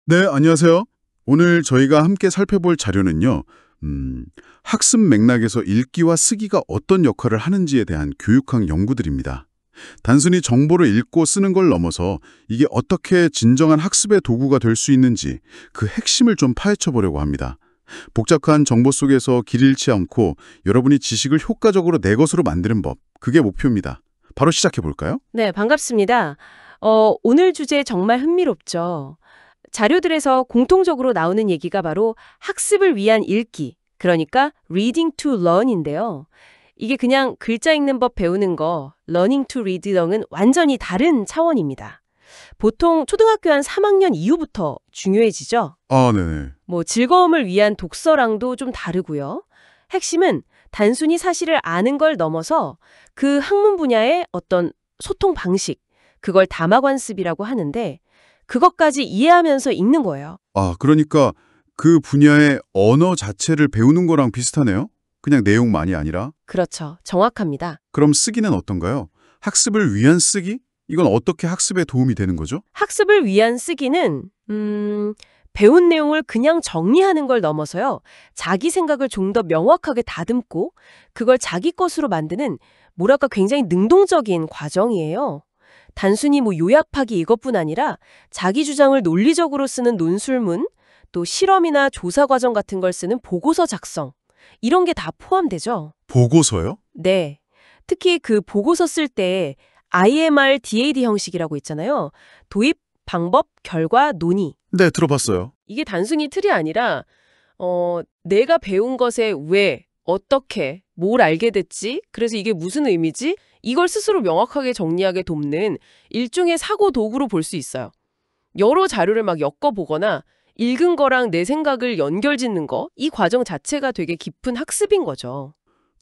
네, 안녕하세요. 오늘 저희가 함께 살펴볼 자료는요, 학습 맥락에서 읽기와 쓰기가 어떤 역할을 하는지에 대한 교육학 연구들입니다. 단순히 정보를 읽고 쓰는 걸 넘어서 이게 어떻게 진정한 학습의 도구가 될 수 있는지 그 핵심을 좀 파헤쳐 보려고 합니다. 복잡한 정보 속에서 길 잃지 않고 여러분이 지식을 효과적으로 내 것으로 만드는 법, 그게 목표입니다. 바로 시작해 볼까요? 네, 반갑습니다. 오늘 주제 정말 흥미롭죠. 자료들에서 공통적으로 나오는 얘기가 바로 학습을 위한 읽기, 그러니까 reading to learn인데요. 이게 그냥 글자 읽는 법 배우는 거, learning to read랑은 완전히 다른 차원입니다. 보통 초등학교 한 3학년 이후부터 중요해지죠. 아, 네네. 뭐 즐거움을 위한 독서랑도 좀 다르고요. 핵심은 단순히 사실을 아는 걸 넘어서 그 학문 분야의 어떤 소통 방식, 그걸 담화관습이라고 하는데 그것까지 이해하면서 읽는 거예요. 아, 그러니까 그 분야의 언어 자체를 배우는 거랑 비슷하네요? 그냥 내용만이 아니라? 그렇죠. 정확합니다. 그럼 쓰기는 어떤가요? 학습을 위한 쓰기? 이건 어떻게 학습에 도움이 되는 거죠? 학습을 위한 쓰기는 배운 내용을 그냥 정리하는 걸 넘어서요. 자기 생각을 좀 더 명확하게 다듬고 그걸 자기 것으로 만드는 뭐랄까 굉장히 능동적인 과정이에요. 단순히 요약하기 이것뿐 아니라 자기 주장을 논리적으로 쓰는 논술문, 또 실험이나 조사 과정 같은 걸 쓰는 보고서 작성, 이런 게 다 포함되죠. 보고서요? 네. 특히 그 보고서 쓸 때 IMR, DAD 형식이라고 있잖아요. 도입, 방법, 결과, 논의. 네, 들어봤어요. 이게 단순히 틀이 아니라 내가 배운 것에 왜, 어떻게, 뭘 알게 됐지? 그래서 이게 무슨 의미지? 이걸 스스로 명확하게 정리하게 돕는 일종의 사고 도구로 볼 수 있어요. 여러 자료를 막 엮어보거나 읽은 거랑 내 생각을 연결짓는 거, 이 과정 자체가 되게 깊은 학습인 거죠.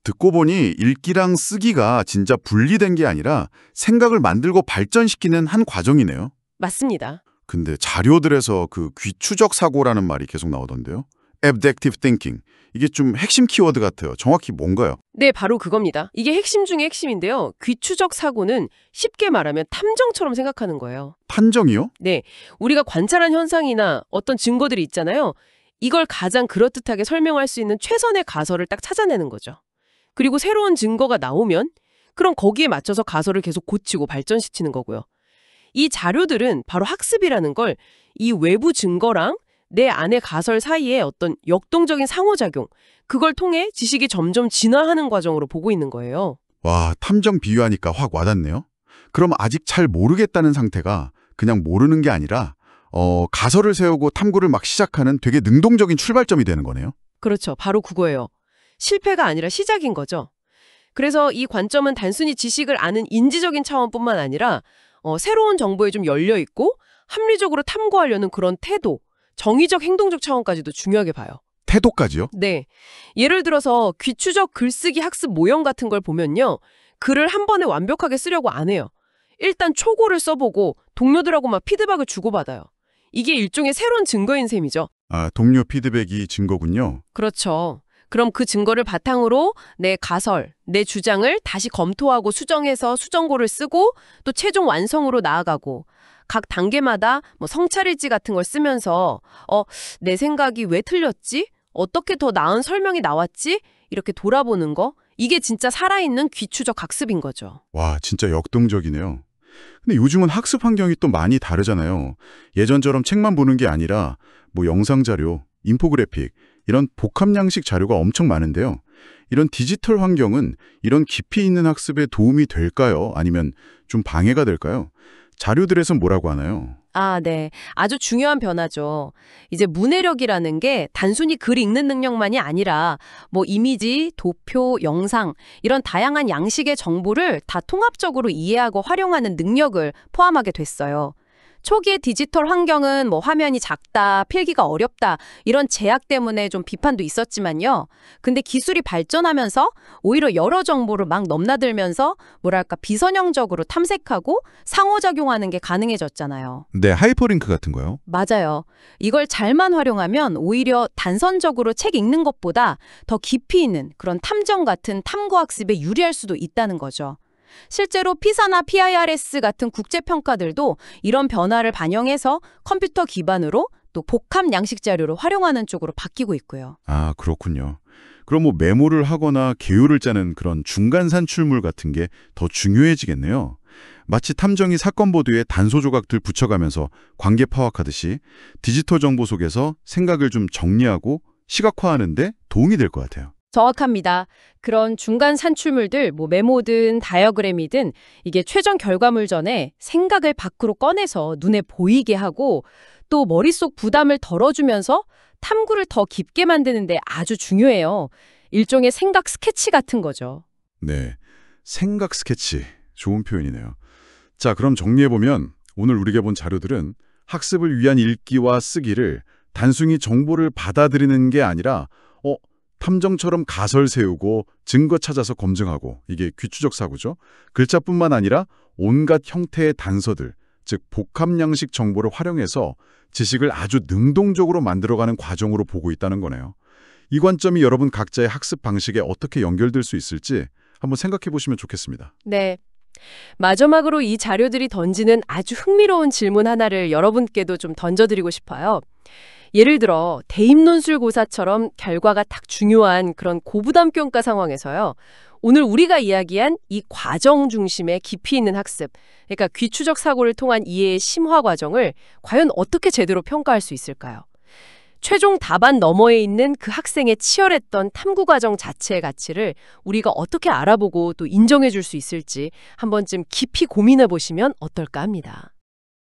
듣고 보니 읽기랑 쓰기가 진짜 분리된 게 아니라 생각을 만들고 발전시키는 한 과정이네요. 맞습니다. 근데 자료들에서 그 귀추적 사고라는 말이 계속 나오던데요. Abductive thinking. 이게 좀 핵심 키워드 같아요. 정확히 뭔가요? 네, 바로 그겁니다. 이게 핵심 중에 핵심인데요. 귀추적 사고는 쉽게 말하면 탐정처럼 생각하는 거예요. 판정이요? 네, 우리가 관찰한 현상이나 어떤 증거들이 있잖아요. 이걸 가장 그럴듯하게 설명할 수 있는 최선의 가설을 딱 찾아내는 거죠. 그리고 새로운 증거가 나오면 그럼 거기에 맞춰서 가설을 계속 고치고 발전시키는 거고요. 이 자료들은 바로 학습이라는 걸 이 외부 증거랑 내 안의 가설 사이에 어떤 역동적인 상호작용, 그걸 통해 지식이 점점 진화하는 과정으로 보고 있는 거예요. 와, 탐정 비유하니까 확 와닿네요. 그럼 아직 잘 모르겠다는 상태가 그냥 모르는 게 아니라 가설을 세우고 탐구를 막 시작하는 되게 능동적인 출발점이 되는 거네요. 그렇죠. 바로 그거예요. 실패가 아니라 시작인 거죠. 그래서 이 관점은 단순히 지식을 아는 인지적인 차원뿐만 아니라 새로운 정보에 좀 열려있고 합리적으로 탐구하려는 그런 태도, 정의적 행동적 차원까지도 중요하게 봐요. 태도까지요? 네. 예를 들어서 귀추적 글쓰기 학습 모형 같은 걸 보면요. 글을 한 번에 완벽하게 쓰려고 안 해요. 일단 초고를 써보고 동료들하고 막 피드백을 주고받아요. 이게 일종의 새로운 증거인 셈이죠. 아, 동료 피드백이 증거군요. 그렇죠. 그럼 그 증거를 바탕으로 내 가설, 내 주장을 다시 검토하고 수정해서 수정고를 쓰고 또 최종 완성으로 나아가고 각 단계마다 성찰일지 같은 걸 쓰면서 내 생각이 왜 틀렸지? 어떻게 더 나은 설명이 나왔지? 이렇게 돌아보는 거, 이게 진짜 살아있는 귀추적 학습인 거죠. 와, 진짜 역동적이네요. 근데 요즘은 학습 환경이 또 많이 다르잖아요. 예전처럼 책만 보는 게 아니라 영상 자료, 인포그래픽, 이런 복합 양식 자료가 엄청 많은데요. 이런 디지털 환경은 이런 깊이 있는 학습에 도움이 될까요? 아니면 좀 방해가 될까요? 자료들에선 뭐라고 하나요? 아, 네. 아주 중요한 변화죠. 이제 문해력이라는 게 단순히 글 읽는 능력만이 아니라 이미지, 도표, 영상 이런 다양한 양식의 정보를 다 통합적으로 이해하고 활용하는 능력을 포함하게 됐어요. 초기의 디지털 환경은 화면이 작다, 필기가 어렵다 이런 제약 때문에 좀 비판도 있었지만요. 근데 기술이 발전하면서 오히려 여러 정보를 막 넘나들면서 뭐랄까 비선형적으로 탐색하고 상호작용하는 게 가능해졌잖아요. 네, 하이퍼링크 같은 거요. 맞아요. 이걸 잘만 활용하면 오히려 단선적으로 책 읽는 것보다 더 깊이 있는 그런 탐정 같은 탐구학습에 유리할 수도 있다는 거죠. 실제로 피사나 PIRS 같은 국제평가들도 이런 변화를 반영해서 컴퓨터 기반으로 또 복합 양식 자료를 활용하는 쪽으로 바뀌고 있고요. 아, 그렇군요. 그럼 뭐 메모를 하거나 계율을 짜는 그런 중간 산출물 같은 게 더 중요해지겠네요. 마치 탐정이 사건 보도에 단서 조각들 붙여가면서 관계 파악하듯이 디지털 정보 속에서 생각을 좀 정리하고 시각화하는 데 도움이 될 것 같아요. 정확합니다. 그런 중간 산출물들, 뭐 메모든 다이어그램이든 이게 최종 결과물 전에 생각을 밖으로 꺼내서 눈에 보이게 하고 또 머릿속 부담을 덜어주면서 탐구를 더 깊게 만드는데 아주 중요해요. 일종의 생각 스케치 같은 거죠. 네, 생각 스케치. 좋은 표현이네요. 자, 그럼 정리해보면 오늘 우리가 본 자료들은 학습을 위한 읽기와 쓰기를 단순히 정보를 받아들이는 게 아니라 탐정처럼 가설 세우고 증거 찾아서 검증하고, 이게 귀추적 사고죠. 글자뿐만 아니라 온갖 형태의 단서들, 즉 복합양식 정보를 활용해서 지식을 아주 능동적으로 만들어가는 과정으로 보고 있다는 거네요. 이 관점이 여러분 각자의 학습 방식에 어떻게 연결될 수 있을지 한번 생각해 보시면 좋겠습니다. 네. 마지막으로 이 자료들이 던지는 아주 흥미로운 질문 하나를 여러분께도 좀 던져드리고 싶어요. 예를 들어 대입논술고사처럼 결과가 딱 중요한 그런 고부담 평가 상황에서요. 오늘 우리가 이야기한 이 과정 중심의 깊이 있는 학습, 그러니까 귀추적 사고를 통한 이해의 심화 과정을 과연 어떻게 제대로 평가할 수 있을까요? 최종 답안 너머에 있는 그 학생의 치열했던 탐구 과정 자체의 가치를 우리가 어떻게 알아보고 또 인정해 줄 수 있을지 한 번쯤 깊이 고민해 보시면 어떨까 합니다.